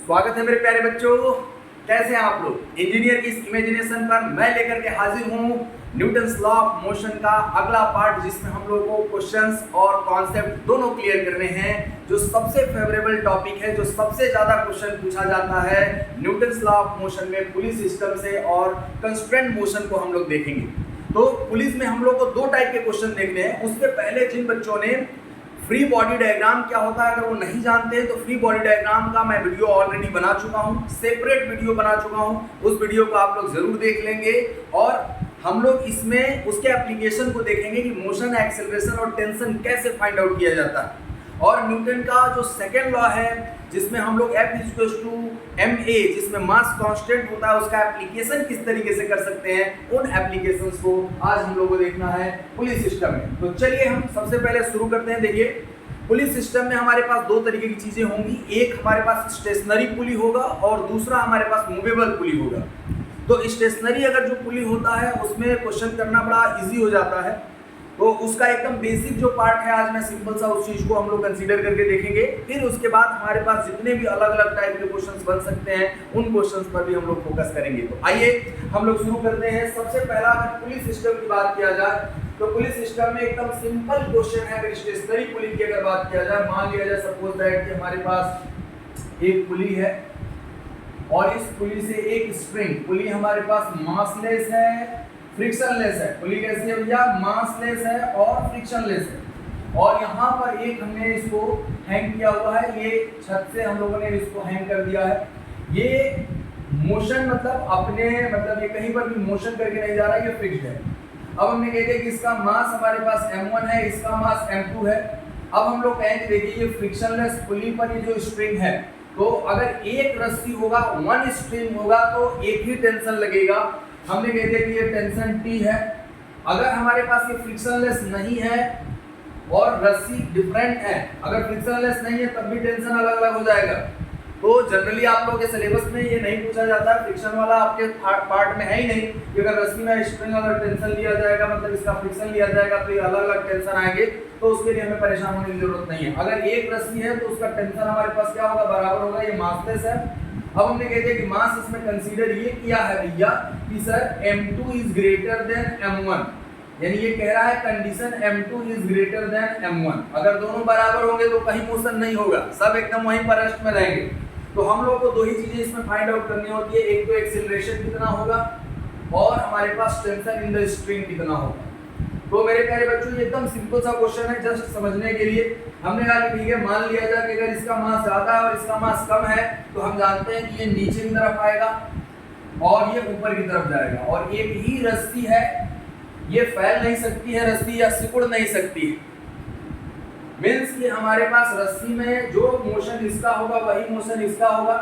स्वागत है मेरे प्यारे बच्चों। कैसे हैं आप लोग? इंजीनियर की इस इमेजिनेशन पर मैं लेकर के हाजिर हूँ न्यूटन्स लॉ ऑफ मोशन का अगला पार्ट, जिसमें हम लोगों को क्वेश्चंस और कॉन्सेप्ट दोनों क्लियर करने हैं। जो सबसे फेवरेबल टॉपिक है, जो सबसे ज्यादा क्वेश्चन पूछा जाता है न्यूटन्स लॉ ऑफ मोशन में पुलिस सिस्टम से, और कंस्ट्रेंट मोशन को हम लोग देखेंगे। तो पुलिस में हम लोग को दो टाइप के क्वेश्चन देखने हैं। उसके पहले जिन बच्चों ने फ्री बॉडी डायग्राम क्या होता है अगर वो नहीं जानते हैं, तो फ्री बॉडी डायग्राम का मैं वीडियो ऑलरेडी बना चुका हूँ, सेपरेट वीडियो बना चुका हूँ। उस वीडियो को आप लोग जरूर देख लेंगे और हम लोग इसमें उसके एप्लीकेशन को देखेंगे कि मोशन, एक्सेलरेशन और टेंशन कैसे फाइंड आउट किया जाता है। और न्यूटन का जो सेकेंड लॉ है, जिसमें हम लोग F=ma, जिसमें मास कांस्टेंट होता है, उसका एप्लीकेशन किस तरीके से कर सकते हैं, उन एप्लीकेशंस को आज हम लोगों को देखना है पुलिस सिस्टम में। तो चलिए हम सबसे पहले शुरू करते हैं। देखिए, पुलिस सिस्टम में हमारे पास दो तरीके की चीजें होंगी। एक हमारे पास स्टेशनरी पुली होगा और दूसरा हमारे पास मूवेबल पुली होगा। तो स्टेशनरी अगर जो पुली होता है उसमें क्वेश्चन करना बड़ा इजी हो जाता है। तो उसका एकदम बेसिक जो पार्ट है, आज मैं सिंपल सा उस चीज को हम लोग कंसीडर करके देखेंगे। फिर उसके बाद हमारे पास जितने भी अलग अलग टाइप के क्वेश्चंस बन सकते हैं, उन क्वेश्चंस पर भी हम लोग फोकस करेंगे। तो आइए हम लोग शुरू करते हैं। सबसे पहला अगर पुलिस सिस्टम की बात किया जाए तो पुलिस सिस्टम में एकदम सिंपल क्वेश्चन है। अगर स्टेशनरी पुली की अगर बात किया जाए, मान लिया जाए सपोज दैट कि हमारे पास एक पुली है और इस पुली से एक स्प्रिंग, पुली हमारे पास मासलेस है, फ्रिक्शनलेस है। पुली कैसी है भैया? मासलेस है और फ्रिक्शनलेस है। और यहाँ पर एक हमने इसको हैंग किया हुआ है, ये छत से हम लोगों ने इसको हैंग कर दिया है। ये मोशन मतलब ये कहीं पर भी मोशन करके नहीं जा रहा है, ये फिक्स्ड है। अब हमने कह दिया कि इसका मास हमारे पास m1 है, इसका मास m2 है। अब हम लोग कहेंगे देखिए ये फ्रिक्शनलेस पुली पर ये जो स्प्रिंग है, तो अगर एक रस्सी होगा, वन स्प्रिंग होगा, तो एक ही टेंशन लगेगा। हमने कह दिया कि ये टेंशन T है। अगर हमारे पास ये फ्रिक्शनलेस नहीं है और रस्सी डिफरेंट है, अगर फ्रिक्शनलेस नहीं है तब भी टेंशन अलग अलग हो जाएगा। तो जनरली आप लोगों के सिलेबस में ये नहीं पूछा जाता, फ्रिक्शन वाला आपके पार्ट में है ही नहीं कि अगर रस्सी में स्प्रिंग अगर टेंशन लिया जाएगा, मतलब इसका फ्रिक्शन लिया जाएगा, तो ये अलग अलग टेंशन आएंगे। तो उसके लिए हमें परेशान होने की जरूरत नहीं है। अगर एक रस्सी है तो उसका टेंशन हमारे पास क्या होगा? बराबर होगा। ये मासलेस है। अब हमने कह दिया कि मास इसमें कंसीडर ये किया है भैया कि sir m2 is greater than m1, यानी ये कह रहा है condition m2 is greater than m1। अगर दोनों बराबर होंगे तो कहीं मोशन नहीं होगा, सब एकदम वहीं पर रेस्ट में रहेंगे। तो हम लोग को दो ही चीजें इसमें फाइंड आउट करनी होती है, एक तो एक्सीलरेशन कितना होगा और हमारे पास टेंशन इन द स्प्रिंग कितना होगा। तो मेरे प्यारे बच्चों, ये एकदम सिंपल सा क्वेश्चन है, जस्ट समझने के लिए। हमने कहा कि ठीक है, मान लिया जाए कि अगर इसका मास ज्यादा है और इसका मास कम है, तो हम जानते हैं कि ये नीचे की तरफ आएगा और ये ऊपर की तरफ जाएगा। और एक ही रस्सी है, ये फैल नहीं सकती है रस्सी, या सिकुड़ नहीं सकती है। मीन्स कि हमारे पास रस्सी में जो मोशन इसका होगा वही मोशन इसका होगा।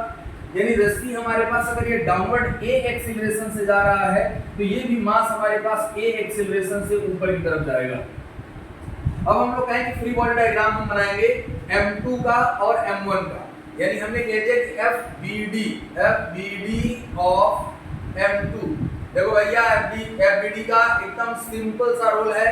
यानी रस्सी हमारे पास अगर ये डाउनवर्ड a एक्सीलरेशन से जा रहा है, तो ये भी मास हमारे पास a एक्सीलरेशन से ऊपर की तरफ जाएगा। अब हम लोग कहें कि फ्री बॉडी डायग्राम हम बनाएंगे m2 का और m1 का। यानी हमने कह दिया कि FBD ऑफ m2। देखो भैया, FBD का एकदम सिंपल सा रोल है,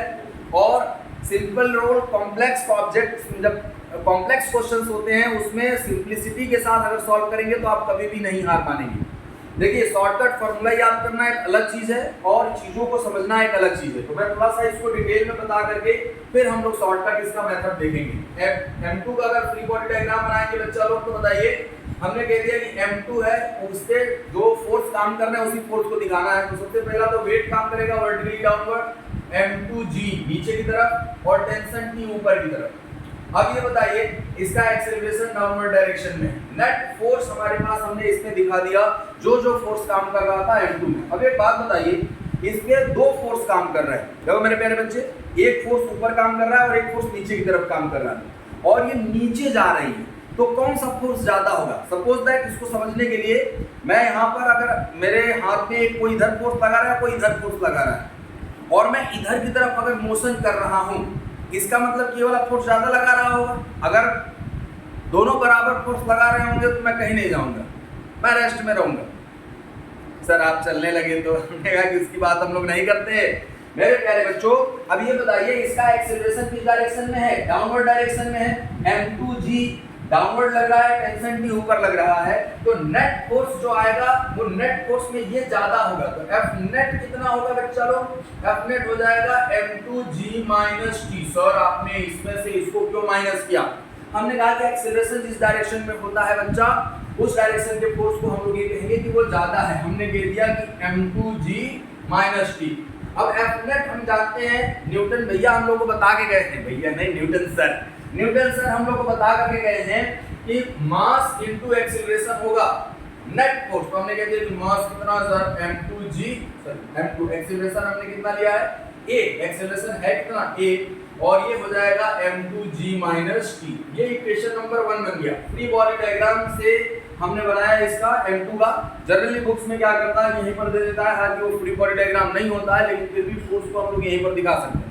और सिंपल रोल कॉम्प्लेक्स ऑब्जेक्ट, जब कॉम्प्लेक्स क्वेश्चंस होते हैं उसमें सिंपलिसिटी के साथ अगर सॉल्व करेंगे तो आप कभी भी नहीं हार मानेंगे। देखिए, शॉर्टकट फॉर्मूला याद करना एक अलग चीज है और चीजों को समझना एक अलग चीज है। तो मैं थोड़ा सा इसको डिटेल में बता करके फिर हम लोग शॉर्टकट इसका मेथड देखेंगे। m2 का अगर फ्री बॉडी डायग्राम बनाएंगे बच्चा लोग, तो बताइए, हमने कह दिया कि m2 है, उससे जो फोर्स काम करना है उसी फोर्स को दिखाना है। तो सबसे पहला तो वेट काम करेगा वर्टिकली डाउनवर्ड, m2g नीचे की तरफ और टेंशन T ऊपर की तरफ। अब ये बताइए, इसका एक्सेलरेशन डाउनवर्ड डायरेक्शन में, नेट फोर्स हमारे पास हमने इसमें दिखा दिया, जो फोर्स काम कर रहा था m2 में। अब एक बात बताइए, इसके दो फोर्स काम कर रहे हैं। देखो मेरे प्यारे बच्चे, एक फोर्स ऊपर काम कर रहा है और एक फोर्स नीचे की तरफ काम कर रहा है, और ये नीचे जा रही है। तो कौन सा फोर्स ज्यादा होगा? सपोज दैट, इसको समझने के लिए मैं यहाँ पर, अगर मेरे हाथ में कोई इधर फोर्स लगा रहा है, कोई इधर फोर्स लगा रहा है, और मैं इधर की तरफ अगर मोशन कर रहा हूँ, इसका मतलब ये वाला फोर्स ज्यादा लगा रहा होगा। अगर दोनों बराबर फोर्स लगा रहे होंगे तो मैं कहीं नहीं जाऊंगा, मैं रेस्ट में रहूंगा। सर आप चलने लगे तो हमने कहा कि उसकी बात हम लोग नहीं करते। मेरे प्यारे बच्चों, अब ये बताइए, इसका एक्सेलरेशन किस डायरेक्शन में है? डाउनवर्ड डायरेक्शन में है। m2g डाउनवर्ड लग रहा है, टेंशन टी ऊपर लग रहा है, तो नेट फोर्स जो आएगा वो नेट फोर्स में ये ज्यादा होगा। तो एफ नेट कितना होगा बच्चा लोग? एफ नेट हो जाएगा m2g माइनस टी। सर आपने इसमें से इसको क्यों माइनस किया? हमने कहा कि एक्सेलरेशन जिस डायरेक्शन में होता है बच्चा, उस डायरेक्शन के फोर्स को हम लोग ये कहेंगे कि वो ज्यादा है। हमने कह दिया कि m2g माइनस टी। अब एफ नेट हम जानते हैं, न्यूटन भैया हम लोग को बता के गए थे, भैया नहीं न्यूटन सर हम लोग को बता करके गए हैं कि मास इनटू एक्सीलरेशन होगा नेट फोर्स। तो हमने कह दिया कि मास कितना sir m2g, sir m2 acceleration हमने कितना लिया है a, एक्सीलरेशन है कितना a, और ये हो जाएगा m2g माइनस टी। ये इक्वेशन नंबर 1 बन गया। फ्री बॉडी डायग्राम से हमने बनाया इसका m2 का। जनरली बुक्स में क्या करता है, यहीं पर दे देता है, हालांकि वो फ्री बॉडी डायग्राम नहीं होता है, लेकिन फिर भी फोर्स को हम लोग यहीं पर दिखा सकते हैं।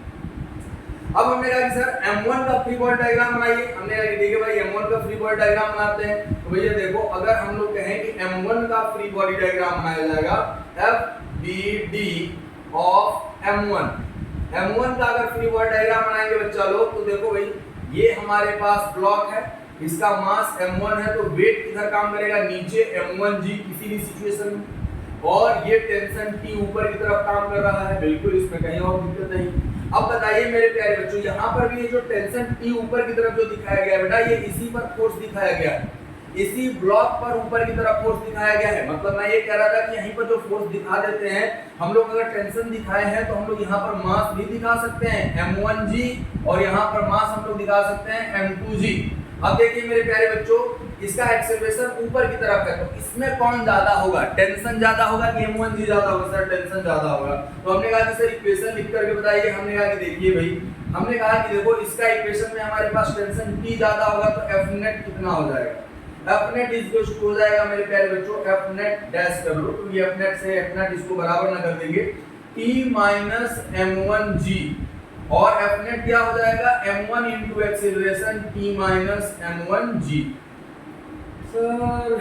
अब हमने कहा कि सर m1 का फ्री बॉडी डायग्राम बनाइए। हमने कहा कि ठीक है भाई m1 का फ्री बॉडी डायग्राम बनाते हैं। तो भैया देखो, अगर हम लोग कहें कि m1 का फ्री बॉडी डायग्राम बनाया जाएगा FBD ऑफ m1 का अगर फ्री बॉडी डायग्राम बनाएंगे बच्चा लोग, तो देखो भाई ये हमारे पास ब्लॉक है, इसका मास m1 है, तो वेट किधर काम करेगा? नीचे m1g किसी भी सिचुएशन में, और ये टेंशन T ऊपर की तरफ काम कर रहा है। बिल्कुल इसमें कहीं और दिक्कत नहीं। अब बताइए मेरे प्यारे बच्चों, यहाँ पर भी ये जो टेंशन T ऊपर की तरफ जो दिखाया गया है बेटा, ये इसी पर फोर्स दिखाया गया है, इसी ब्लॉक पर ऊपर की तरफ फोर्स दिखाया गया है। मतलब मैं ये कह रहा था कि यहीं पर जो फोर्स दिखा देते हैं हम लोग, अगर टेंशन दिखाए हैं तो हम लोग यहाँ पर मास भी दिखा सकते हैं m1g, और यहाँ पर मास हम लोग दिखा सकते हैं m2g। अब देखिए मेरे प्यारे बच्चों, इसका एक्सेलरेशन ऊपर की तरफ है, तो इसमें कौन ज्यादा होगा? टेंशन ज्यादा होगा कि m1g ज्यादा होगा? सर टेंशन ज्यादा होगा। तो हमने कहा कि सर इक्वेशन लिख करके बताइए। हमने कहा कि देखिए भाई, हमने कहा कि देखो इसका इक्वेशन में हमारे पास टेंशन T ज्यादा होगा, तो F नेट कितना हो जाएगा? F नेट इक्वल टू हो जाएगा मेरे प्यारे बच्चों, F नेट डैश कर लो, तो ये F नेट से F नेट इसको बराबर ना कर देंगे, T माइनस m1g, और F नेट क्या हो जाएगा? m1 into acceleration T minus m1g। Sir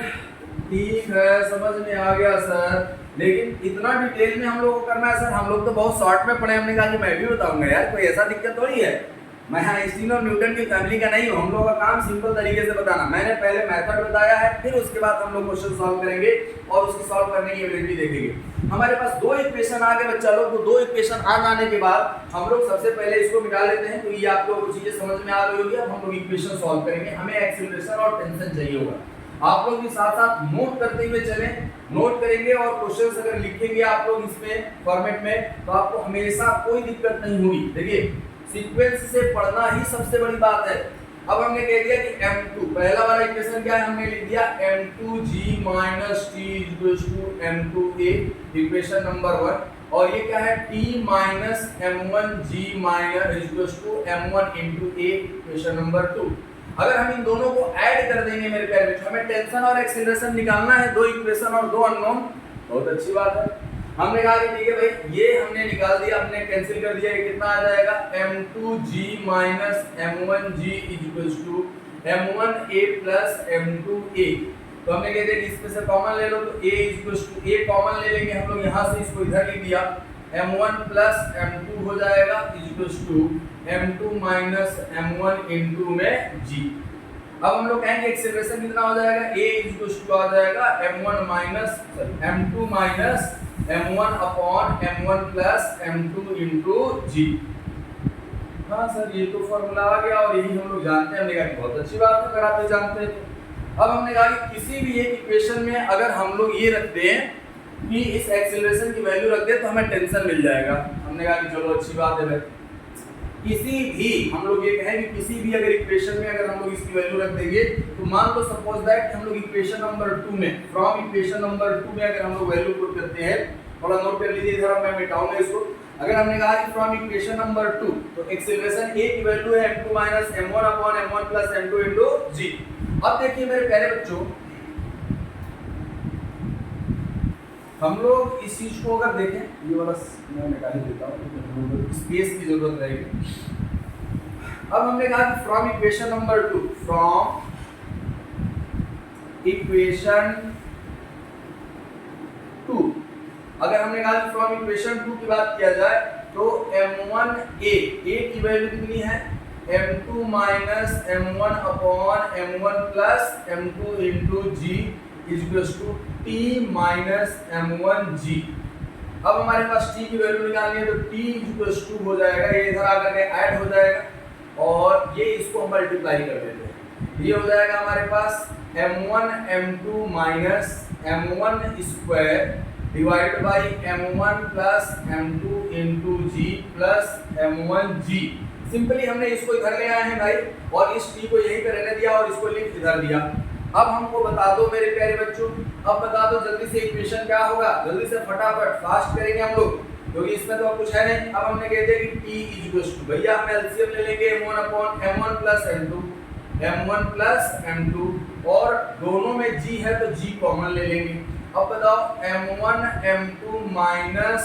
ठीक है, समझ में आ गया सर, लेकिन इतना डिटेल में हम लोग को करना है सर? हम लोग तो बहुत शॉर्ट में पढ़े। हमने कहा कि मैं भी बताऊंगा यार, कोई ऐसा दिक्कत थोड़ी है। मैं आइंस्टीन और न्यूटन की फैमिली का नहीं हूँ। हम लोगों का काम सिंपल तरीके से बताना। मैंने पहले मेथड बताया है, फिर उसके बाद हम लोग क्वेश्चन सॉल्व करेंगे और उसकी सॉल्व करने की एबिलिटी देखेंगे। हमारे पास दो इक्वेशन आ गए बच्चा लोग, तो दो इक्वेशन आ जाने के बाद हम लोग सबसे पहले इसको मिटा लेते हैं। तो ये आप लोगों को चीजें समझ में आ गई होगी। अब हम लोग इक्वेशन सॉल्व करेंगे। हमें एक्सीलरेशन और टेंशन चाहिए होगा। आप लोग भी साथ साथ नोट करते हुए चलें, नोट करेंगे और क्वेश्चंस अगर लिखेंगे आप लोग इसमें फॉर्मेट में, तो आपको हमेशा कोई दिक्कत नहीं होगी। देखिए सीक्वेंस से पढ़ना ही सबसे बड़ी बात है। अब हमने कह दिया कि m2, पहला वाला इक्वेशन क्या है? हमने लिख दिया m2g minus T equals to m2a, equation number 1। और ये क्या है? t minus m1g minus equals to m1 into a, equation number 2। अगर हम इन दोनों को ऐड कर देंगे मेरे प्यारे बच्चों, हमें टेंशन और एक्सीलरेशन निकालना है, दो इक्वेशन और दो अननोन। बहुत अच्छी बात है। हमने कहा कि ठीक है भाई, ये हमने निकाल दिया, हमने कैंसिल कर दिया। ये कितना आ जाएगा? m2g minus m1g equals to m1a plus m2a। तो हमने कह दिया कि इसमें से कॉमन ले लो, तो a equals to a common ले लेंगे हम लोग, यहाँ से इसको इधर लिख दिया, m1 प्लस m2 हो जाएगा equals to m2 minus m1 into में g। अब हम लोग कहेंगे एक्सेलरेशन कितना हो जाएगा? a इक्वल्स टू आ जाएगा m1 minus m2 minus m1 upon m1 plus m2 into g। हाँ सर ये तो फॉर्मूला आ गया और यही हम लोग जानते हैं। हमने कहा कि बहुत अच्छी बात है, अगर आप ये जानते हैं तो। अब हमने कहा कि किसी भी एक इक्वेशन में अगर हम लोग ये रखते हैं कि इस एक्सेलरेशन की वैल्यू रख दे तो हमें टेंशन मिल जाएगा। हमने कहा कि चलो अच्छी बात है भाई, किसी भी हम लोग ये कहें कि किसी भी अगर इक्वेशन में अगर हम लोग इसकी वैल्यू रख देंगे, तो मान लो सपोज दैट हम लोग इक्वेशन नंबर 2 में, फ्रॉम इक्वेशन नंबर 2 में अगर हम लोग वैल्यू पुट करते हैं, थोड़ा नोट कर लीजिए जरा, मैं मिटाऊंगा इसको। अगर हमने कहा कि फ्रॉम इक्वेशन नंबर 2, तो एक्सेलरेशन a की वैल्यू है m2 minus m1 upon m1 plus m2 into g। अब देखिए मेरे प्यारे बच्चों, हम लोग इस चीज को अगर देखें, ये वाला मैं निकाल ही देता हूँ, स्पेस की जरूरत रहेगी। अब हमने कहा कि from equation number 2, from equation 2, अगर हमने कहा कि फ्रॉम इक्वेशन 2 की बात किया जाए, तो m1a, a की वैल्यू कितनी है? m2 minus m1 upon m1 plus m2 into G is equals to t minus m1 g। अब हमारे पास t की वैल्यू निकालनी है तो t इज इक्वल्स टू हो जाएगा, ये इधर आकर के ऐड हो जाएगा और ये इसको हम मल्टीप्लाई कर देते हैं। ये हो जाएगा हमारे पास m1 m2 minus m1 square divide by m1 plus m2 into G plus m1 g। Simply हमने इसको इधर ले आए हैं भाई और इस t को यहीं पे रहने दिया और इसको लिख इधर दिया। अब हमको बता दो मेरे प्यारे बच्चों, अब बता दो जल्दी से इक्वेशन क्या होगा, जल्दी से फटाफट फास्ट करेंगे हम लोग क्योंकि इसमें तो कुछ है नहीं। अब हमने कह दिया कि t इज इक्वल्स टू, भैया हम एलसीएम ले लेंगे m1 upon m1 plus m2, m1 plus m2 और दोनों में g है तो g कॉमन ले लेंगे। अब बताओ m1 m2 minus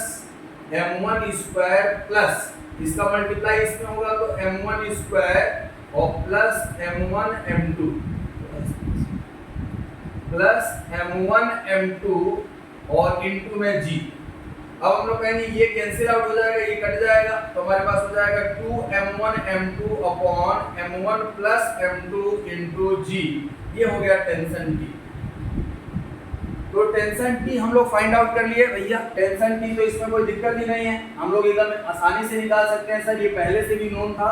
m1 square plus इसका मल्टीप्लाई इसमें होगा तो m1 स्क्वायर और plus m1 m2 plus m1 m2 और इनटू में g। अब हम लोग कहेंगे ये कैंसिल आउट हो जाएगा, ये कट जाएगा तो हमारे पास हो जाएगा 2m1 m2 upon m1 plus m2 into g। ये हो गया टेंशन t। तो टेंशन t हम लोग फाइंड आउट कर लिए भैया। टेंशन t तो इसमें कोई दिक्कत ही नहीं है, हम लोग एकदम आसानी से निकाल सकते हैं सर, ये पहले से भी नोन था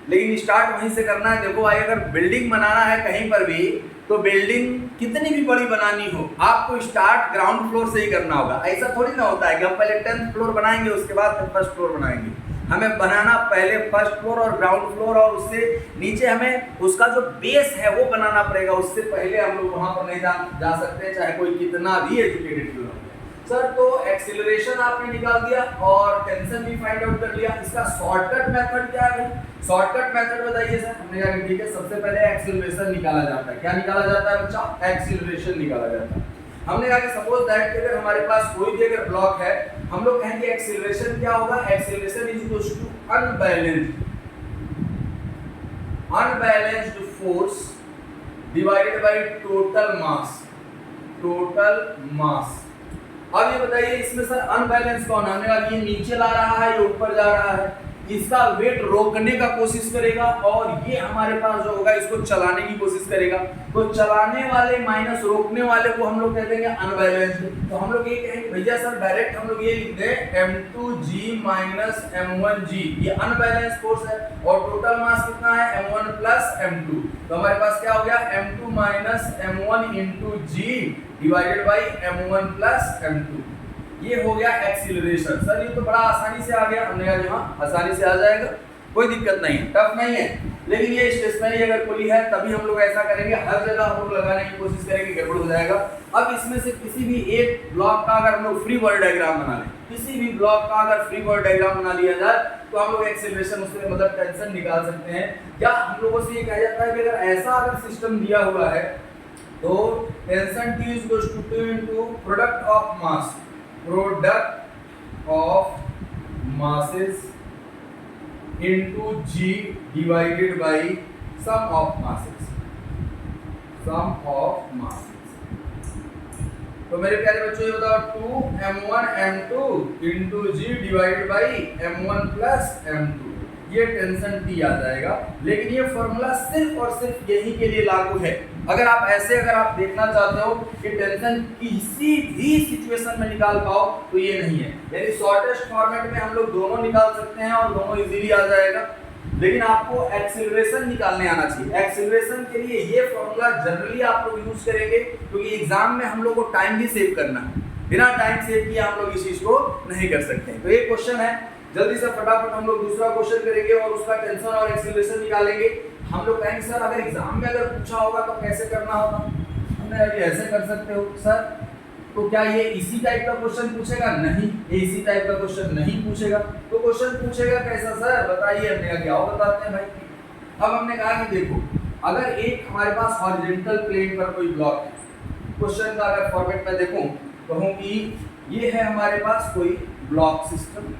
लेकिन स्टार्ट वहीं से करना है। देखो भाई अगर बिल्डिंग बनाना है कहीं पर भी तो बिल्डिंग कितनी भी बड़ी बनानी हो आपको स्टार्ट ग्राउंड फ्लोर से ही करना होगा। ऐसा थोड़ी ना होता है कि हम पहले 10th फ्लोर बनाएंगे उसके बाद फिर फर्स्ट फ्लोर बनाएंगे। हमें बनाना पहले फर्स्ट फ्लोर और ग्राउंड फ्लोर और उससे नीचे हमें उसका जो बेस है वो बनाना पड़ेगा। उससे पहले हम लोग वहां पर नहीं जा सकते चाहे कोई कितना भी एजुकेटेड क्यों ना हो। सर तो एक्सीलरेशन आपने निकाल दिया और टेंशन भी फाइंड आउट कर लिया, इसका शॉर्टकट मेथड क्या है भाई? शॉर्टकट मेथड बताइए सर। हमने कहा ठीक है सबसे पहले एक्सीलरेशन निकाला जाता है। क्या निकाला जाता है बच्चा? एक्सीलरेशन निकाला जाता है। हमने कहा कि सपोज दैट अगर हमारे पास कोई भी अगर ब्लॉक है हम लोग कहेंगे एक्सीलरेशन क्या होगा? Acceleration is equal to unbalanced force divided by total mass. Total mass. अब ये बताइए इसमें सर अनबैलेंस कौन है? हमने कहा ये नीचे ला रहा है, ये ऊपर जा रहा है, इसका वेट रोकने का कोशिश करेगा और ये हमारे पास जो होगा इसको चलाने की कोशिश करेगा। तो चलाने वाले माइनस रोकने वाले को हम लोग कह देंगे अनबैलेंस्ड। तो हम लोग ये कहेंगे भैया सर डायरेक्ट हम लोग ये लिख दें m2g माइनस m1g, ये अनबैलेंस फोर्स है और टोटल मास कितना है? m1 plus m2। तो हमारे पास क्या हो गया? m2 minus m1 into G divided by m1 plus m2। ये हो गया एक्सीलरेशन। सर ये तो बड़ा आसानी से आ गया, हमने कहा हाँ आसानी से आ जाएगा, कोई दिक्कत नहीं है, टफ नहीं है। लेकिन ये स्टेशनरी अगर खुली है तभी हम लोग ऐसा करेंगे, हर जगह हम लोग लगाने की कोशिश करेंगे, गड़बड़ हो जाएगा। अब इसमें से किसी भी एक ब्लॉक का अगर हम लोग फ्री बॉडी डायग्राम बना लें, किसी भी ब्लॉक का अगर फ्री बॉडी डायग्राम बना लिया जाए तो हम लोग एक्सीलरेशन उसमें मतलब टेंशन निकाल सकते हैं। या हम लोगों से ये कहा जाता है कि अगर ऐसा अगर सिस्टम दिया हुआ है तो tension T is equal to 2 into product of mass, product of masses into G divided by sum of masses, sum of masses. तो मेरे प्यारे बच्चों ये बताओ 2m1 m2 into G divided by m1 plus m2, ये tension T आ जाएगा। लेकिन ये फॉर्मूला सिर्फ और सिर्फ यही के लिए लागू है। अगर आप ऐसे अगर आप देखना चाहते हो कि टेंशन किसी भी सिचुएशन में निकाल पाओ तो ये नहीं है। यानी शॉर्टेस्ट फॉर्मेट में हम लोग दोनों निकाल सकते हैं और दोनों इजीली आ जाएगा। लेकिन आपको एक्सीलरेशन निकालने आना चाहिए। एक्सीलरेशन के लिए ये फॉर्मूला जनरली आप लोग यूज करेंगे क्योंकि एग्जाम में हम लोग को टाइम भी सेव करना है। बिना टाइम सेव किए हम लोग इस चीज को नहीं कर सकते। तो ये क्वेश्चन है, जल्दी से फटाफट हम लोग दूसरा क्वेश्चन करेंगे और उसका टेंशन और एक्सीलरेशन निकालेंगे। हम लोग कहेंगे सर अगर एग्जाम में अगर पूछा होगा तो कैसे करना होगा? हमने अभी ऐसे कर सकते हो सर, तो क्या ये इसी टाइप का क्वेश्चन पूछेगा? नहीं, ये इसी टाइप का क्वेश्चन नहीं पूछेगा। तो क्वेश्चन पूछेगा कैसा सर बताइए? हमने कहा क्या बताते हैं भाई। अब हमने कहा कि देखो अगर एक हमारे पास हॉरिजॉन्टल प्लेन पर कोई ब्लॉक है, क्वेश्चन का अगर फॉर्मेट में देखूं कहूं कि ये है हमारे पास कोई ब्लॉक सिस्टम,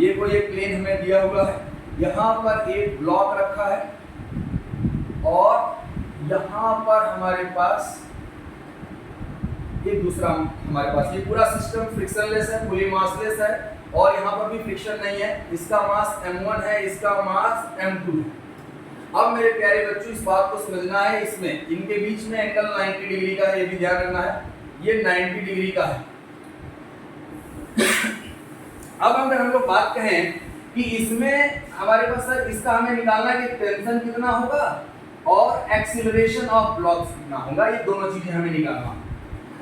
ये कोई एक प्लेन हमें दिया हुआ है, यहाँ पर एक ब्लॉक रखा है और यहाँ पर हमारे पास ये दूसरा हमारे पास ये पूरा सिस्टम फ्रिक्शनलेस है, फुली मासलेस है और यहाँ पर भी फ्रिक्शन नहीं है, इसका मास m1 है, इसका मास m2 है। अब मेरे प्यारे बच्चों इस बात को समझना है, इसमें इनके बीच में एंगल 90 डिग्री का है, ये भी ध्यान रखना है, ये 90 डिग्री का है। अब अगर हम लोग बात कहें कि इसमें हमारे पास सर इसका हमें निकालना है कि टेंशन कितना होगा और एक्सीलरेशन ऑफ ब्लॉक्स कितना होगा, ये दोनों चीजें हमें निकालना।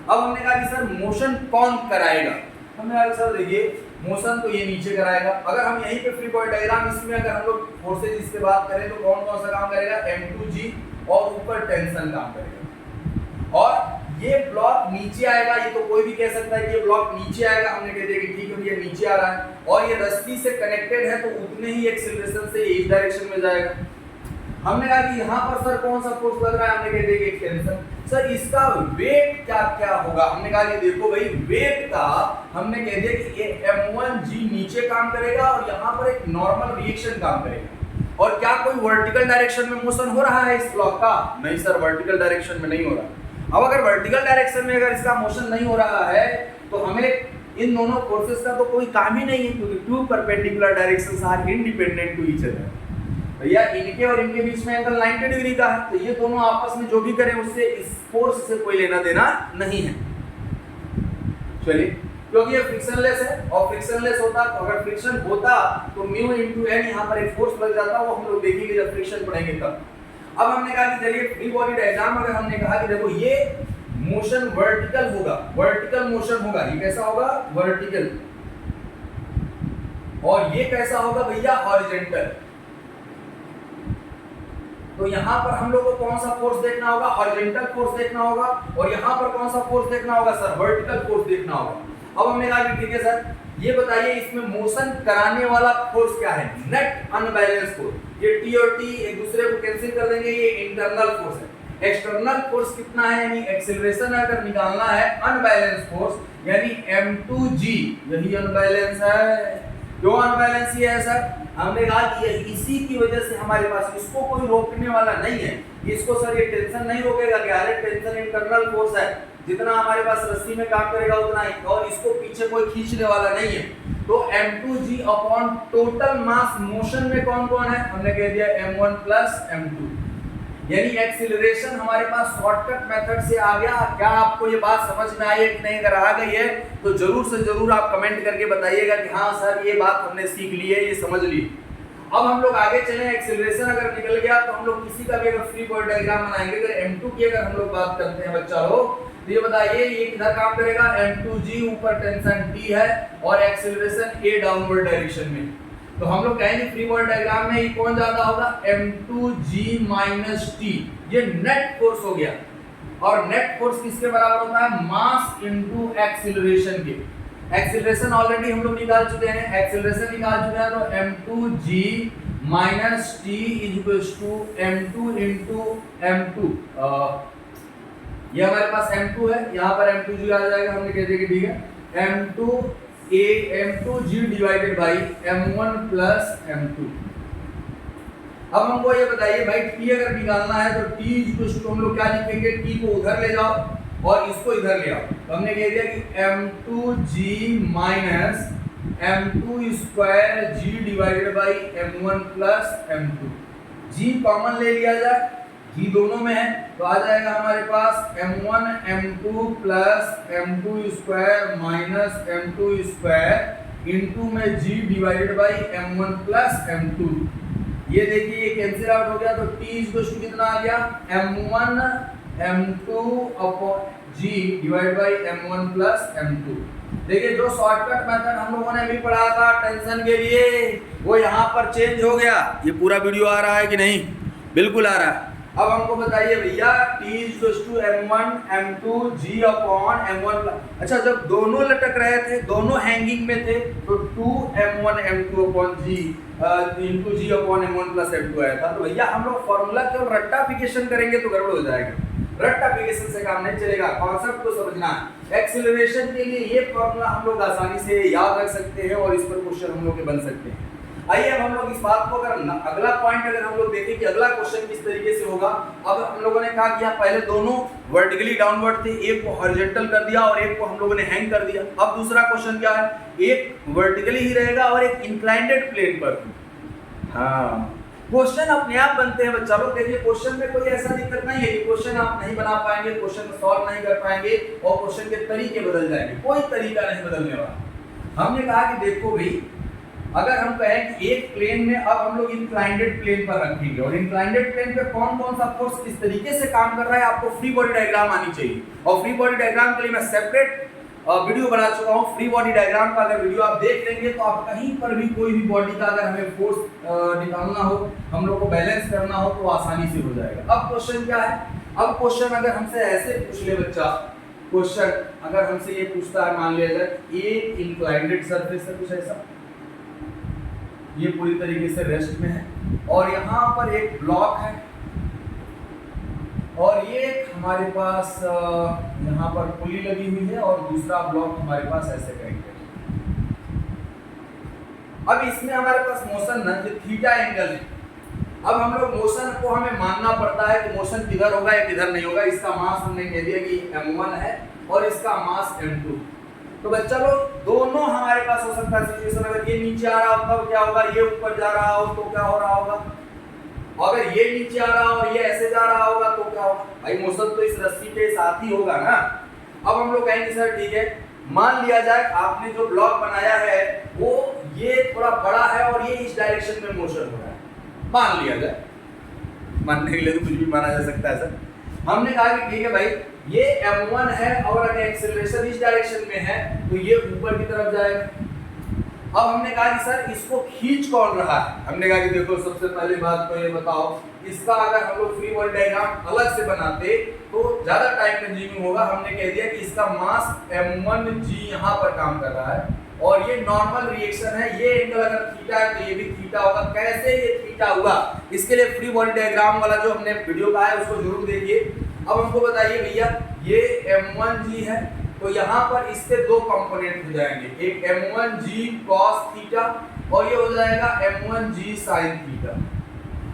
अब हमने कहा कि सर मोशन कौन कराएगा, हमने कहा सर देखिए मोशन तो ये नीचे कराएगा। अगर हम यहीं पे फ्री बॉडी डायग्राम इसमें अगर हम लोग फोर्सेज इसके बात करें तो कौन कौन सा काम करेगा, m2g और ऊपर टेंशन काम करेगा। और ये ब्लॉक नीचे आएगा, ये तो कोई भी कह सकता है कि ये ब्लॉक नीचे आएगा, हमने कह दिया कि ठीक है ये नीचे आ रहा है और ये रस्सी से कनेक्टेड है तो उतने ही एक्सीलरेशन से इस डायरेक्शन में जाएगा। हमने कहा कि यहाँ पर सर कौन सा फोर्स लग रहा है, हमने कह दिया कि टेंशन। सर इसका वेट क्या क्या होगा, हमने कहा कि देखो भाई वेट का हमने कह दिया कि ये m1g नीचे काम करेगा और यहाँ पर एक नॉर्मल रिएक्शन काम करेगा। और क्या कोई वर्टिकल डायरेक्शन में मोशन हो रहा है इस ब्लॉक का, नहीं सर वर्टिकल डायरेक्शन में नहीं हो रहा। अब अगर वर्टिकल डायरेक्शन में अगर इसका मोशन नहीं हो रहा है तो हमें इन दोनों फोर्सेस का तो कोई काम ही नहीं है, क्योंकि two perpendicular directions are independent to each other. भैया इनके और इनके बीच में एंगल 90 डिग्री का है, तो ये दोनों आपस में जो भी करें उससे इस फोर्स से कोई लेना देना नहीं है। चलिए क्योंकि ये फ्रिक्शनलेस है और फ्रिक्शनलेस होता तो अगर फ्रिक्शन होता तो म्यू इनटू एन यहाँ पर एक फोर्स लग जाता, वो हम लोग देखेंगे जब फ्रिक्शन पढ़ेंगे तब। अब हमने कहा कि चलिए फ्री बॉडी डायग्राम अगर हमने कहा कि देखो ये मोशन वर्टिकल होगा, वर्टिकल मोशन होगा, ये कैसा होगा वर्टिकल, और ये कैसा होगा भैया हॉरिजॉन्टल। तो यहाँ पर हम लोग को कौन सा फोर्स देखना होगा, हॉरिजॉन्टल फोर्स देखना होगा, और यहाँ पर कौन सा फोर्स देखना होगा सर, वर्टिकल फोर्स देखना होगा। अब हमने कहा कि ठीक है सर ये बताइए इसमें मोशन कराने वाला फोर्स क्या है, नेट अनबैलेंस फोर्स। ये T और T एक दूसरे को कैंसिल कर देंगे, ये इंटरनल फोर्स है। एक्सटर्नल फोर्स कितना है, यानी एक्सीलरेशन अगर निकालना है अनबैलेंस फोर्स यानी m2g, यही अनबैलेंस है। क्यों अनबैलेंस ये है सर, हमने कहा कि ये इसी की वजह से हमारे पास इसको कोई रोकने वाला नहीं है। इसको सर ये टेंशन नहीं रोकेगा कि अरे टेंशन इंटरनल फोर्स है, जितना हमारे पास रस्सी में काम करेगा उतना ही, और इसको पीछे कोई खींचने वाला नहीं है। तो m2g upon total mass motion में कौन कौन है, हमने कह दिया m1 प्लस m2, यानी एक्सीलरेशन हमारे पास शॉर्टकट मेथड से आ गया। क्या आपको ये बात समझ में आई है कि नहीं, अगर आ गई है तो जरूर से जरूर आप कमेंट करके बताइएगा कि हाँ सर ये बात हमने सीख ली है, ये समझ ली। अब हम लोग आगे चले, एक्सीलरेशन अगर निकल गया तो हम लोग किसी का भी अगर फ्री बॉडी डायग्राम बनाएंगे, अगर m2 की अगर हम लोग बात करते हैं बच्चा लोग, तो ये बताइए ये किधर काम करेगा, m2g ऊपर टेंशन T है और एक्सीलरेशन a डाउनवर्ड डायरेक्शन में। तो हम लोग कहेंगे फ्री बॉडी डायग्राम में ये कौन ज्यादा होगा, m2g माइनस t, ये नेट फोर्स हो गया। और नेट फोर्स किसके बराबर होता है, मास इनटू एक्सीलरेशन के। एक्सीलरेशन ऑलरेडी हम लोग निकाल चुके हैं, एक्सीलरेशन निकाल चुके हैं, तो m2g minus t is equals to m2 into m2। ये हमारे पास m2 है, यहाँ पर m2g आ जाएगा, हमने कह दिया कि ठीक है m2g divided by m1 plus m2। अब हमको ये बताइए भाई t अगर निकालना है तो t इक्वल्स टू हम लोग क्या लिखेंगे, t को उधर ले जाओ और इसको इधर ले आओ। तो हमने कह दिया कि m2g minus m2 square g divided by m1 plus m2। g common ले लिया जाए, g दोनों में है तो आ जाएगा हमारे पास m1 m2 plus m2 square minus m2 square into में g divided by m1 plus m2। ये देखिए ये कैंसिल आउट हो गया, तो t इक्वल्स टू कितना आ गया, m1 m2 upon g divided by m1 plus m2। देखिए जो शॉर्टकट मेथड हम लोगों ने अभी पढ़ा था टेंशन के लिए, वो यहाँ पर चेंज हो गया। ये पूरा वीडियो आ रहा है कि नहीं, बिल्कुल आ रहा है। अब हमको बताइए भैया t equals to m1 m2 g upon m1। अच्छा जब दोनों लटक रहे थे, दोनों हैंगिंग में थे, तो 2m1 m2 upon g into g upon m1 plus m2 आया था। तो भैया हम लोग फॉर्मूला केवल रट्टाफिकेशन करेंगे तो गड़बड़ हो जाएगा, रट्टाफिकेशन से काम नहीं चलेगा, कॉन्सेप्ट को समझना है। एक्सीलरेशन के लिए ये फॉर्मूला हम लोग आसानी से याद रख सकते हैं और इस पर क्वेश्चन हम लोग के बन सकते हैं। आइए अब हम लोग इस बात को अगला पॉइंट अगर हम लोग देखें कि अगला क्वेश्चन किस तरीके से होगा। अब हम लोगों ने कहा कि पहले दोनों वर्टिकली डाउनवर्ड थे, एक को हॉरिजॉन्टल कर दिया और एक को हम लोगों ने हैंग कर दिया। अब दूसरा क्वेश्चन क्या है, एक वर्टिकली ही रहेगा और एक इंक्लाइंडेड प्लेन पर। हाँ, क्वेश्चन अपने आप बनते हैं बच्चा लोग। देखिए क्वेश्चन में कोई ऐसा दिक्कत नहीं है कि क्वेश्चन आप नहीं बना पाएंगे, क्वेश्चन सॉल्व नहीं कर पाएंगे और क्वेश्चन के तरीके बदल जाएंगे, कोई तरीका नहीं बदलने वाला। हमने कहा कि देखो भाई, अगर हम कहें कि एक प्लेन में अब हम लोग इंक्लाइंडेड प्लेन पर रखेंगे और इंक्लाइंडेड प्लेन पे कौन कौन सा फोर्स किस तरीके से काम कर रहा है, आपको फ्री बॉडी डायग्राम आनी चाहिए। और फ्री बॉडी डायग्राम के लिए मैं सेपरेट वीडियो बना चुका हूं। फ्री बॉडी डायग्राम का अगर वीडियो आप देख लेंगे तो आप कहीं पर भी कोई भी बॉडी का अगर हमें फोर्स निकालना हो, हम लोग को बैलेंस करना हो तो आसानी से हो जाएगा। अब क्वेश्चन क्या है, अब क्वेश्चन अगर हमसे ऐसे पूछ ले बच्चा, क्वेश्चन अगर हमसे ये पूछता है, मान लिया जाए एक इंक्लाइंडेड सरफेस है कुछ ऐसा, ये पूरी तरीके से रेस्ट में है और यहाँ पर एक ब्लॉक है और ये हमारे पास यहाँ पर पुली लगी हुई है और दूसरा ब्लॉक हमारे पास ऐसे कनेक्टेड है। अब इसमें हमारे पास मोशन ना जो थीटा एंगल है, अब हम लोग मोशन को हमें मानना पड़ता है कि मोशन किधर होगा या किधर नहीं होगा। इसका मास हमने कह दिया कि m1 है और इसका मास m2। तो बच्चा लोग दोनों हमारे पास हो सकता है सिचुएशन, अगर ये नीचे आ रहा हो तब क्या होगा, ये ऊपर जा रहा हो तो क्या हो रहा होगा, अगर ये नीचे आ रहा और ये ऐसे जा रहा होगा तो क्या होगा। भाई मोशन तो इस रस्सी के साथ ही होगा ना। अब हम लोग कहेंगे सर ठीक है, मान लिया जाए आपने जो ब्लॉक बनाया है वो ये थोड़ा बड़ा है और ये इस डायरेक्शन में मोशन हो रहा है, मान लिया जाए, मानने के लिए तो कुछ भी माना जा सकता है सर। हमने कहा कि ठीक है भाई, ये m1 है और अगर एक्सेलरेशन इस डायरेक्शन में है तो ये ऊपर की तरफ जाएगा। अब हमने कहा कि सर इसको खींच कौन रहा है। हमने कहा कि देखो सबसे पहली बात तो ये बताओ, इसका अगर हम लोग फ्री बॉडी डायग्राम अलग से बनाते तो ज्यादा टाइम कंज्यूमिंग होगा। हमने कह दिया कि इसका मास m1g यहाँ पर काम कर रहा है और ये नॉर्मल रिएक्शन है। ये एंगल अगर थीटा है तो ये भी थीटा होगा। कैसे ये थीटा हुआ, इसके लिए फ्री बॉडी डायग्राम वाला जो हमने वीडियो का है उसको जरूर देखिए। अब हमको बताइए भैया, ये m1g है तो यहाँ पर इसके दो कंपोनेंट हो जाएंगे, एक m1g cos थीटा और ये हो जाएगा m1g sin थीटा।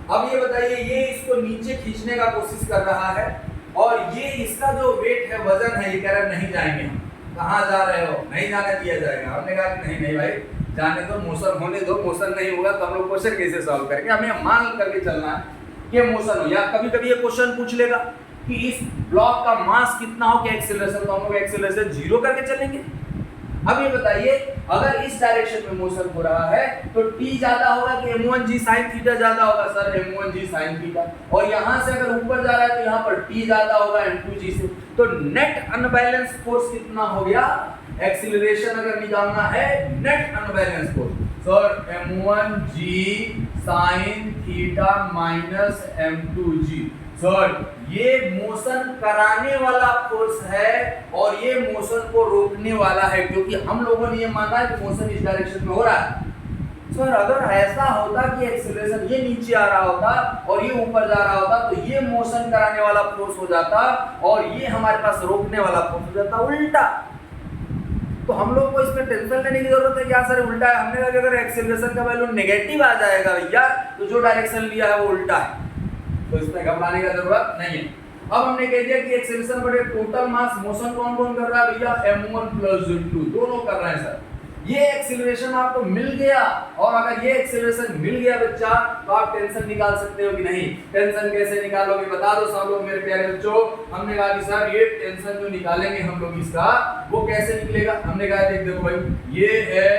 अब ये बताइए, ये इसको नीचे खींचने का कोशिश कर रहा है और ये इसका जो वेट है, वजन है, ये कह रहा नहीं जाएंगे हम। कहाँ जा रहे हो, नहीं जाने दिया जाएगा। हमने कहा कि नहीं भाई जाने दो, मोशन होने दो, मोशन नहीं होगा तो हम लोग क्वेश्चन कैसे सॉल्व करेंगे। हमें मान करके चलना है कि मोशन हो। या कभी कभी ये क्वेश्चन पूछ लेगा कि इस ब्लॉक का मास कितना हो, क्या एक्सेलरेशन, तो हम लोग एक्सेलरेशन 0 करके चलेंगे। अब ये बताइए, अगर इस डायरेक्शन में मोशन हो रहा है तो t ज्यादा होगा कि m1g sin थीटा ज्यादा होगा। सर m1g sin थीटा, और यहां से अगर ऊपर जा रहा है तो यहां पर t ज्यादा होगा m2g से। तो नेट अनबैलेंस फोर्स कितना हो गया, एक्सीलरेशन अगर निकालना है net unbalance force, sir m1g sin theta minus m2g। Sir ये मोशन कराने वाला फोर्स है और ये मोशन को रोकने वाला है, क्योंकि हम लोगों ने ये माना है कि मोशन इस डायरेक्शन में हो रहा है। सर अगर ऐसा होता कि एक्सीलरेशन ये नीचे आ रहा होता और ये ऊपर जा रहा होता तो ये मोशन कराने वाला फोर्स हो जाता और ये हमारे पास रोकने वाला फोर्स हो जाता उल्टा। तो हम लोग को इसमें टेंशन लेने की जरूरत है क्या सर उल्टा है। हमने कहा कि अगर एक्सीलरेशन का वैल्यू नेगेटिव आ जाएगा भैया तो जो डायरेक्शन लिया है वो उल्टा है, तो इसमें घबराने की जरूरत नहीं है। अब हमने कह दिया कि एक्सेलरेशन बटे टोटल मास, मोशन कौन कौन कर रहा है भैया, m1 + m2 दोनों कर रहे हैं सर। ये एक्सेलरेशन आपको मिल गया और अगर ये एक्सेलरेशन मिल गया बच्चा तो आप टेंशन निकाल सकते हो कि नहीं। टेंशन कैसे निकालोगे बता दो सब लोग मेरे प्यारे बच्चों। हमने कहा कि सर ये टेंशन जो निकालेंगे हम लोग इसका वो कैसे निकलेगा। हमने कहा देखो भाई ये है,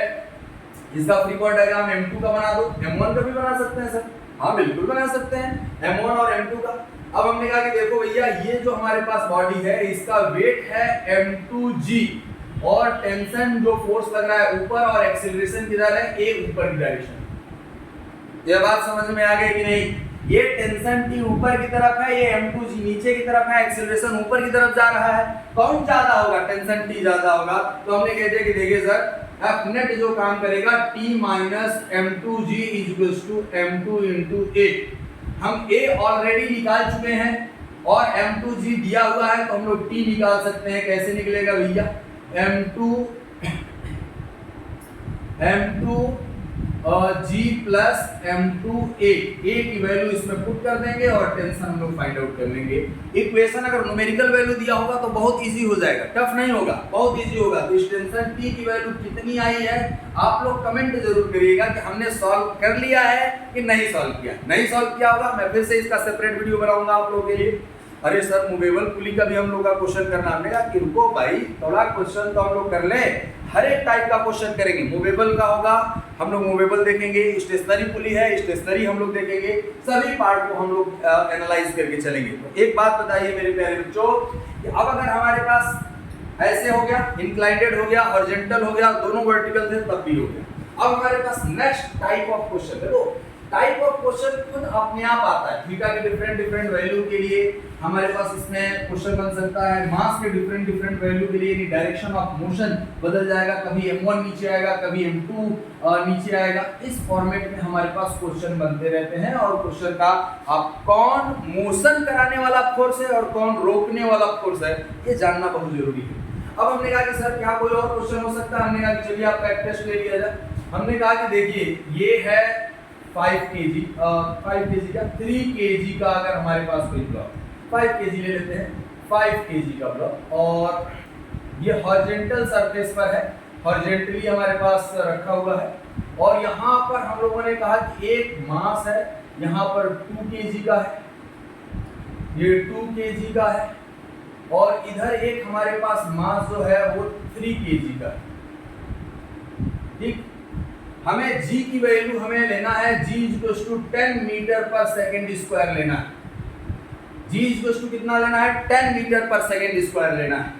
इसका फ्री बॉडी डायग्राम m2 का बना दो, m1 का भी बना सकते हैं सर, हाँ बिल्कुल बना सकते हैं, m1 और m2 का। अब हमने कहा कि देखो भैया ये जो हमारे पास बॉडी है इसका वेट है m2g और टेंशन जो फोर्स लग रहा है ऊपर और एक्सीलरेशन किधर है, a ऊपर की डायरेक्शन। ये बात समझ में आ गई कि नहीं। ये टेंशन t ऊपर की तरफ है, ये m2g नीचे की तरफ है, एक्सीलरेशन ऊपर की तरफ जा रहा है। कौन ज्यादा होगा, टेंशन t ज्यादा होगा। तो हमने कह दिया कि देखिए सर F नेट जो काम करेगा t minus m2g equals to m2 into a। हम a ऑलरेडी निकाल चुके हैं और m2g दिया हुआ है तो हम लोग t निकाल सकते हैं। कैसे निकलेगा भैया, m2 G प्लस M2A की वैल्यू इसमें पुट कर देंगे और टेंशन हम लोग फाइंड आउट कर लेंगे। इक्वेशन अगर न्यूमेरिकल वैल्यू दिया होगा तो बहुत इजी हो जाएगा, टफ नहीं होगा, बहुत इजी होगा। तो इस टेंशन T की वैल्यू कितनी आई है आप लोग कमेंट जरूर करिएगा कि हमने सॉल्व कर लिया है कि नहीं सॉल्व किया। नहीं सॉल्व किया होगा मैं फिर से इसका सेपरेट वीडियो बनाऊंगा आप लोगों के लिए। अरे सर मूवेबल पुली का भी हम लोग का क्वेश्चन करना, हमने कहा कि रुको भाई थोड़ा क्वेश्चन तो हम लोग कर ले, हर एक टाइप का क्वेश्चन करेंगे। मूवेबल का होगा हम लोग मूवेबल देखेंगे, स्टेशनरी पुली है स्टेशनरी हम लोग देखेंगे, सभी पार्ट को हम लोग एनालाइज करके चलेंगे। तो एक बात बताइए मेरे प्यारे बच्चों कि अब अगर हमारे पास ऐसे हो गया, इंक्लाइंडेड हो गया, हॉरिजॉन्टल हो गया, दोनों वर्टिकल थे तब भी हो गया। अब हमारे पास नेक्स्ट टाइप ऑफ क्वेश्चन है, तो टाइप ऑफ क्वेश्चन खुद अपने आप आता है। थीटा के डिफरेंट वैल्यू के लिए हमारे पास इसमें क्वेश्चन बन सकता है, मास के डिफरेंट वैल्यू के लिए डायरेक्शन ऑफ मोशन बदल जाएगा, कभी m1 नीचे आएगा, कभी m2 नीचे आएगा। इस फॉर्मेट में हमारे पास क्वेश्चन बनते रहते हैं और क्वेश्चन का आप कौन मोशन कराने वाला फोर्स है और कौन रोकने वाला फोर्स है ये जानना बहुत जरूरी है। अब हमने कहा कि सर क्या कोई और क्वेश्चन हो सकता है, हमने कहा कि चलिए आपका एक टेस्ट ले लिया जाए। हमने कहा कि देखिए ये है 5 kg का 3 kg का अगर हमारे पास कोई ब्लॉक 5 kg ले लेते हैं, 5 kg का ब्लॉक और ये हॉरिजॉन्टल सरफेस पर है, हॉरिजॉन्टली हमारे पास रखा हुआ है और यहाँ पर हम लोगों ने कहा कि एक मास है यहाँ पर 2 kg का है, ये 2 kg का है और इधर एक हमारे पास मास जो है वो 3 kg का है। ठीक, हमें g की वैल्यू हमें लेना है, g = 10 मीटर पर सेकंड स्क्वायर लेना है। g = कितना लेना है 10 मीटर पर सेकंड स्क्वायर लेना है।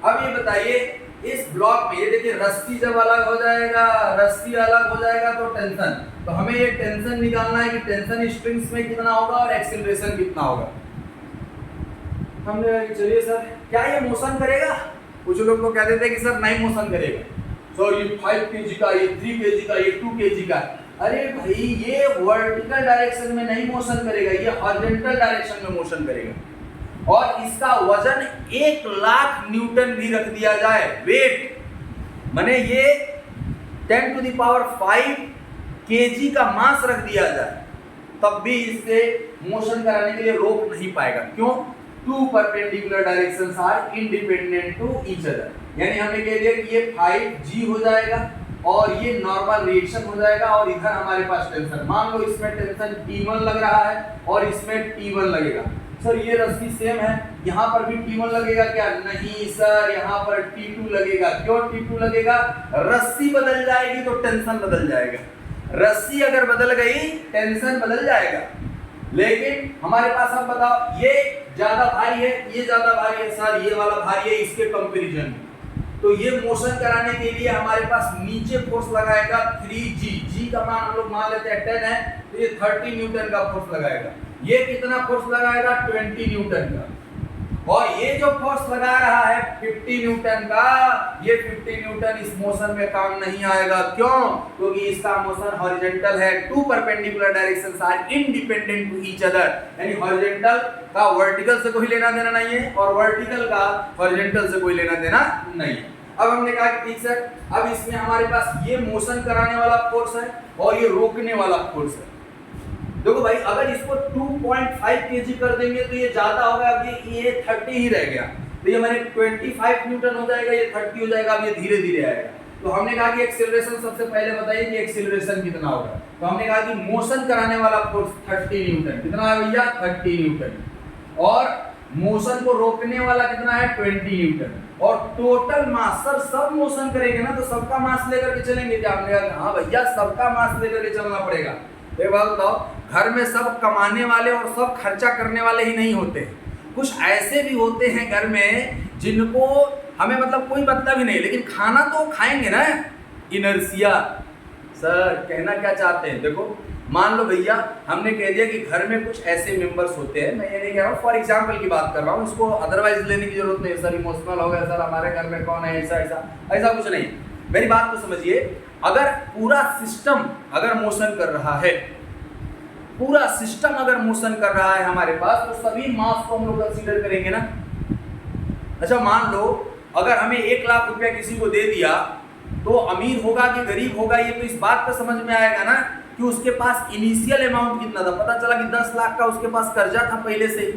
अब ये बताइए इस ब्लॉक में ये देखिए रस्सी जब अलग हो जाएगा, रस्सी अलग हो जाएगा तो टेंशन, तो हमें ये टेंशन निकालना है कि टेंशन स्ट्रिंग्स में कितना होगा और एक्सीलरेशन कितना होगा। हमने चलिए सर क्या ये मोशन करेगा, कुछ लोग तो कहते थे कि सर नहीं मोशन करेगा, तो ये 5 kg का, ये 3 kg का, ये 2 kg का। अरे भाई ये वर्टिकल डायरेक्शन में नहीं मोशन करेगा, ये हॉरिजॉन्टल डायरेक्शन में मोशन करेगा और इसका वजन 1 लाख न्यूटन भी रख दिया जाए, वेट माने ये 10⁵ kg का मास रख दिया जाए तब भी इससे मोशन कराने के लिए रोक नहीं पाएगा। क्यों? 2 perpendicular directions are independent to each other. यानी हमने कह दिया कि ये 5g हो जाएगा और ये नॉर्मल रिएक्शन हो जाएगा और इधर हमारे पास टेंशन, मान लो इसमें टेंशन T1 लग रहा है और इसमें T1 लगेगा। सर ये रस्सी सेम है, यहाँ पर भी T1 लगेगा क्या? नहीं सर, यहाँ पर T2 लगेगा। क्यों T2 लगेगा? रस्सी बदल जाएगी तो टेंशन बदल जाएगा, रस्सी अगर बदल गई टेंशन बदल जाएगा। लेकिन हमारे पास आप बताओ ये ज्यादा भारी है, ये ज्यादा भारी है, सर ये वाला भारी है इसके कंपैरिजन में, तो ये मोशन कराने के लिए हमारे पास नीचे फोर्स लगाएगा 3g, g का मान हम लोग मान लेते हैं 10 है तो ये 30 न्यूटन का फोर्स लगाएगा। ये कितना फोर्स लगाएगा? 20 न्यूटन का। और ये जो फोर्स लगा रहा है 50 न्यूटन का, ये 50 न्यूटन इस मोशन में काम नहीं आएगा। क्यों? क्योंकि इसका मोशन हॉरिजॉन्टल है, 2 perpendicular directions are independent to each other. यानी हॉरिजॉन्टल का वर्टिकल से कोई लेना देना नहीं है और वर्टिकल का हॉरिजॉन्टल से कोई लेना देना नहीं है। अब हमने कहा कि ठीक सर, अब इसमें हमारे पास ये मोशन कराने वाला फोर्स है और ये रोकने वाला फोर्स है। देखो भाई अगर इसको 2.5 kg कर देंगे तो ये ज्यादा होगा, अब ये 30 ही रह गया तो ये मैंने 25 न्यूटन हो जाएगा, ये 30 हो जाएगा, अब ये धीरे धीरे आएगा। तो हमने कहा कि एक्सीलरेशन सबसे पहले बताइए कि एक्सीलरेशन कितना होगा, तो हमने कहा कि मोशन कराने वाला फोर्स 30 न्यूटन। कितना है भैया? 30 न्यूटन। और मोशन को रोकने वाला कितना है? 20 न्यूटन। और टोटल मास, सर सब मोशन करेंगे ना तो सबका मास लेकर के चलेंगे क्या? हमने कहा हाँ भैया सबका मास लेकर के चलना पड़ेगा। एक बात बताओ, घर में सब कमाने वाले और सब खर्चा करने वाले ही नहीं होते, कुछ ऐसे भी होते हैं घर में जिनको हमें मतलब कोई मतलब ही नहीं, लेकिन खाना तो खाएंगे ना। इनर्सिया, सर कहना क्या चाहते हैं? देखो मान लो भैया हमने कह दिया कि घर में कुछ ऐसे मेंबर्स होते हैं, मैं ये नहीं कह रहा हूँ, फॉर एग्जांपल की बात कर रहा हूँ, इसको अदरवाइज लेने की जरूरत नहीं है। सर इमोशनल हो गया, सर हमारे घर में कौन है, ऐसा ऐसा ऐसा कुछ नहीं। मेरी बात को समझिए, अगर पूरा सिस्टम अगर मोशन कर रहा है, पूरा सिस्टम अगर मोशन कर रहा है हमारे पास, तो सभी मास को हम लोग कंसीडर करेंगे ना। अच्छा मान लो अगर हमें 1 लाख रुपया किसी को दे दिया तो अमीर होगा कि गरीब होगा ये तो इस बात पर समझ में आएगा ना कि उसके पास इनिशियल अमाउंट कितना था। पता चला कि 10 लाख का उसके पास कर्जा था पहले से ही।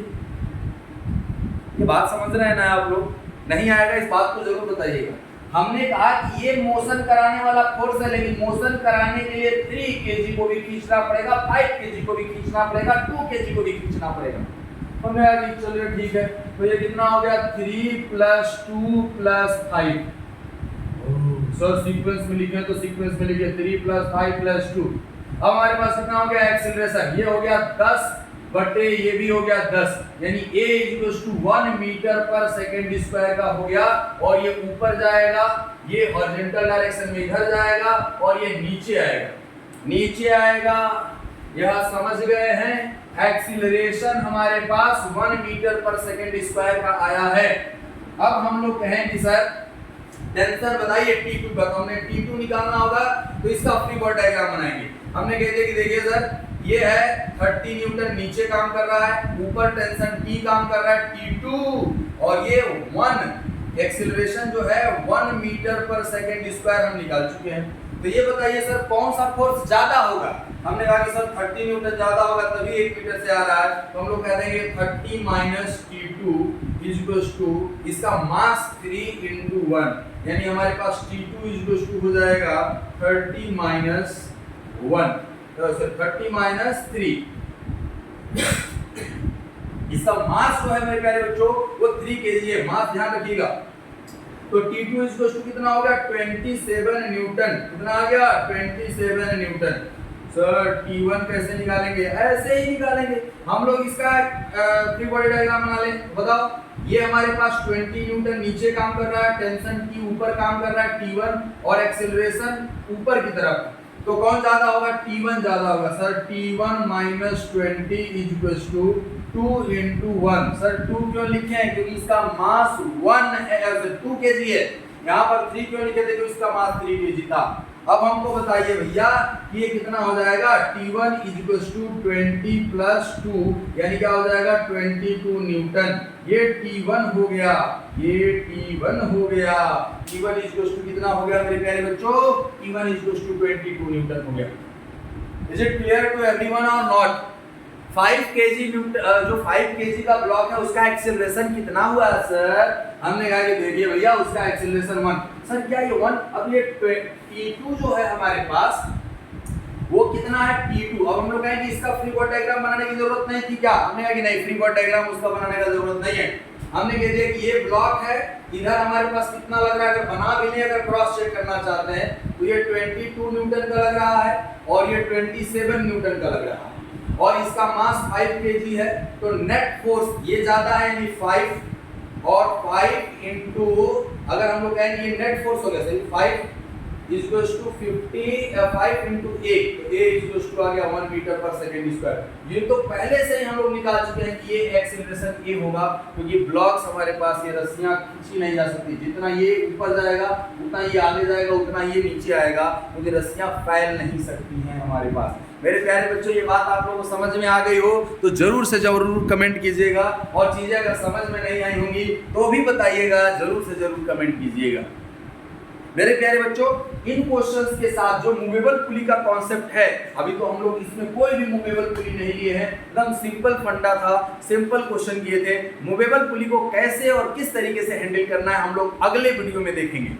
ये बात समझ रहे हैं ना आप लोग? नहीं आएगा इस बात को जरूर बताइएगा। हमने कहा कि ये मोशन कराने वाला फोर्स है, लेकिन मोशन कराने के लिए 3 kg को भी खींचना पड़ेगा, 5 kg को भी खींचना पड़ेगा, 2 kg को भी खींचना पड़ेगा। हमने कहा कि चलिए ठीक है, तो ये कितना हो गया 3 + 2 + 5। सर सीक्वेंस में लिखे तो सीक्वेंस में लिखे 3 + 5 + 2। अब हमारे पास कितना हो गया एक्सीलरेशन, ये हो गया 10 बटे ये भी हो गया 10, यानी a = 1 मीटर पर सेकंड स्क्वायर का हो गया। और ये ऊपर जाएगा, ये हॉरिजॉन्टल डायरेक्शन में इधर जाएगा और ये नीचे आएगा, नीचे आएगा। यह समझ गए हैं? एक्सीलरेशन हमारे पास 1 मीटर पर सेकंड स्क्वायर का आया है। अब हम लोग कहें कि सर टेंसर बताइए T2 का, तो हमने T2 निकालना होगा तो इसका फ्री बॉडी डायग्राम बनाएंगे। हमने कह दिया कि देखिए सर ये है 30 न्यूटन नीचे काम कर रहा है, ऊपर टेंशन T काम कर रहा है T2, और ये 1 एक्सीलरेशन जो है 1 मीटर पर सेकंड स्क्वायर हम निकाल चुके हैं। तो ये बताइए सर कौन सा फोर्स ज्यादा होगा? हमने कहा कि सर 30 न्यूटन ज्यादा होगा तभी 1 मीटर से आ रहा है, तो हम लोग कह देंगे 30 - T2 = इसका मास 3 × 1, यानी हमारे पास T2 हो जाएगा 30 - 1, तो सर 30 - 3। इसका मास जो है मेरे प्यारे बच्चों वो 3 kg है, मास ध्यान रखिएगा। तो T2 = कितना हो गया 27 न्यूटन। कितना आ गया 27 न्यूटन। सर T1 कैसे निकालेंगे? ऐसे ही निकालेंगे हम लोग। इसका फ्री बॉडी डायग्राम बना लें। बताओ, ये हमारे पास 20 न्यूटन नीचे काम कर रहा है, टेंशन T ऊपर काम कर रहा है T1, और एक्सेलरेशन ऊपर की तरफ, तो कौन ज्यादा होगा? T1 ज्यादा होगा। Sir T1 - 20 = 2 × 1। सर 2 क्यों लिखे हैं? क्योंकि इसका मास 1 है, 2 kg है। यहाँ पर 3 क्यों लिखे थे? क्योंकि इसका मास 3 kg था। अब हमको बताइए भैया ये कितना हो जाएगा? T1 = 20 + 2, यानी क्या हो जाएगा 22 न्यूटन। ये T1 हो गया, ये T1 हो गया। T1 = कितना हो गया मेरे प्यारे बच्चों? T1 = 22 न्यूटन हो गया। Is it clear to everyone और नॉट? 5 kg जो 5 kg का ब्लॉक है उसका एक्सेलरेशन कितना हुआ सर? हमने कहा कि देखिए भैया उसका एक्सेलरेशन 1। सर क्या ये 1? अब ये T2 जो है हमारे पास वो कितना है T2। अब हम लोग कहें कि इसका फ्री बॉडी डायग्राम बनाने की जरूरत नहीं थी क्या? हमने कहा कि नहीं, फ्री बॉडी डायग्राम उसका बनाने का जरूरत नहीं है। हमने कह दिया कि ये ब्लॉक है, इधर हमारे पास कितना लग रहा है, अगर बना भी नहीं, अगर क्रॉस चेक करना चाहते हैं तो ये 22 न्यूटन का लग रहा है और ये 27 न्यूटन का लग रहा है, और इसका मास 5 kg है। तो नेट फोर्स ये ज्यादा है, यानी 5 और 5 इंटू, अगर हम लोग कहें ये नेट फोर्स हो गया सही, 5 = 50, 5 × 8, तो A = आ गया 1 मीटर पर सेकंड स्क्वायर। ये तो पहले से ही हम लोग निकाल चुके हैं कि ये एक्सीलरेशन A होगा, क्योंकि ब्लॉक्स हमारे पास ये रस्सियां खींची नहीं जा सकती। जितना ये ऊपर जाएगा उतना ये आगे जाएगा, उतना ये नीचे आएगा, क्योंकि रस्सियां फैल नहीं सकती हैं हमारे पास। मेरे प्यारे बच्चों ये बात आप लोगों को समझ में आ गई हो तो जरूर से जरूर कमेंट कीजिएगा, और चीजें अगर समझ में नहीं आई होंगी तो भी बताइएगा, जरूर से जरूर कमेंट कीजिएगा। मेरे प्यारे बच्चों इन क्वेश्चंस के साथ जो मूवेबल पुली का कॉन्सेप्ट है, अभी तो हम लोग इसमें कोई भी मूवेबल पुली नहीं लिए हैं, एकदम सिंपल फंडा था, सिंपल क्वेश्चन किए थे। मूवेबल पुली को कैसे और किस तरीके से हैंडल करना है हम लोग अगले वीडियो में देखेंगे।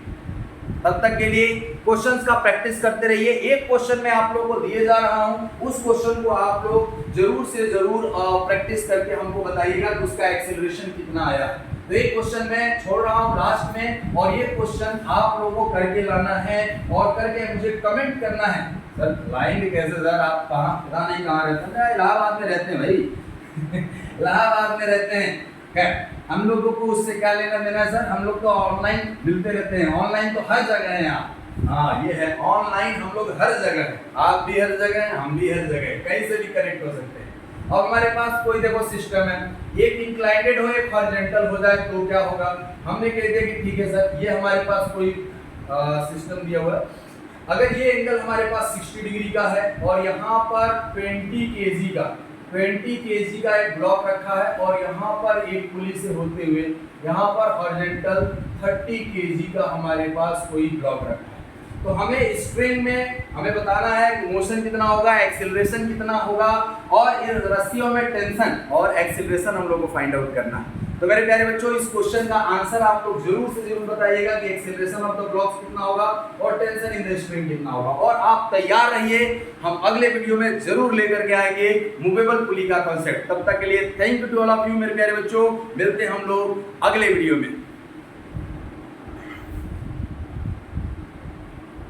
तब तक के लिए क्वेश्चंस का प्रैक्टिस करते रहिए। एक क्वेश्चन मैं आप लोगों को दिए जा रहा हूं, उस क्वेश्चन को आप लोग जरूर से जरूर प्रैक्टिस करके हमको बताइएगा कि उसका एक्सेलरेशन कितना आया। तो एक क्वेश्चन मैं छोड़ रहा हूं लास्ट में, और ये क्वेश्चन आप लोगों को करके लाना है और करके मुझे कमेंट करना है। सर लाएंगे कैसे सर? आप कहाँ, पता नहीं कहाँ रहते हैं? इलाहाबाद में रहते हैं भाई इलाहाबाद में रहते हैं। हम लोगों को उससे क्या लेना देना है सर? हम लोग तो ऑनलाइन मिलते रहते हैं, ऑनलाइन तो हर जगह है यहाँ। हाँ ये है ऑनलाइन, हम लोग हर जगह है, आप भी हर जगह हैं, हम भी हर जगह, कहीं से भी कनेक्ट हो सकते हैं। अब हमारे पास कोई देखो सिस्टम है, एक इंक्लाइंडेड हो एक हॉरिजॉन्टल हो जाए तो क्या होगा? हमने कह दिया कि ठीक है सर, ये हमारे पास कोई सिस्टम दिया हुआ है, अगर ये एंगल हमारे पास 60 डिग्री का है और यहाँ पर 20 kg का एक ब्लॉक रखा है, और यहाँ पर एक पुली से होते हुए यहाँ पर हॉरिजॉन्टल 30 kg का हमारे पास कोई ब्लॉक रखा है। तो हमें स्प्रिंग में हमें बताना है कि मोशन कितना होगा, एक्सीलरेशन कितना होगा और इन रस्सियों में टेंशन और एक्सीलरेशन हम लोग को फाइंड आउट करना है। तो मेरे प्यारे बच्चों, इस क्वेश्चन का आंसर आप लोग जरूर से जरूर बताइएगा कि एक्सीलरेशन ऑफ द ब्लॉक्स कितना होगा और टेंशन इन द स्प्रिंग कितना होगा। और आप तैयार रहिए, हम अगले वीडियो में जरूर लेकर के आएंगे मूवेबल पुली का कॉन्सेप्ट। तब तक के लिए thank you to all of you मेरे प्यारे बच्चों, मिलते हैं हम लोग अगले वीडियो में।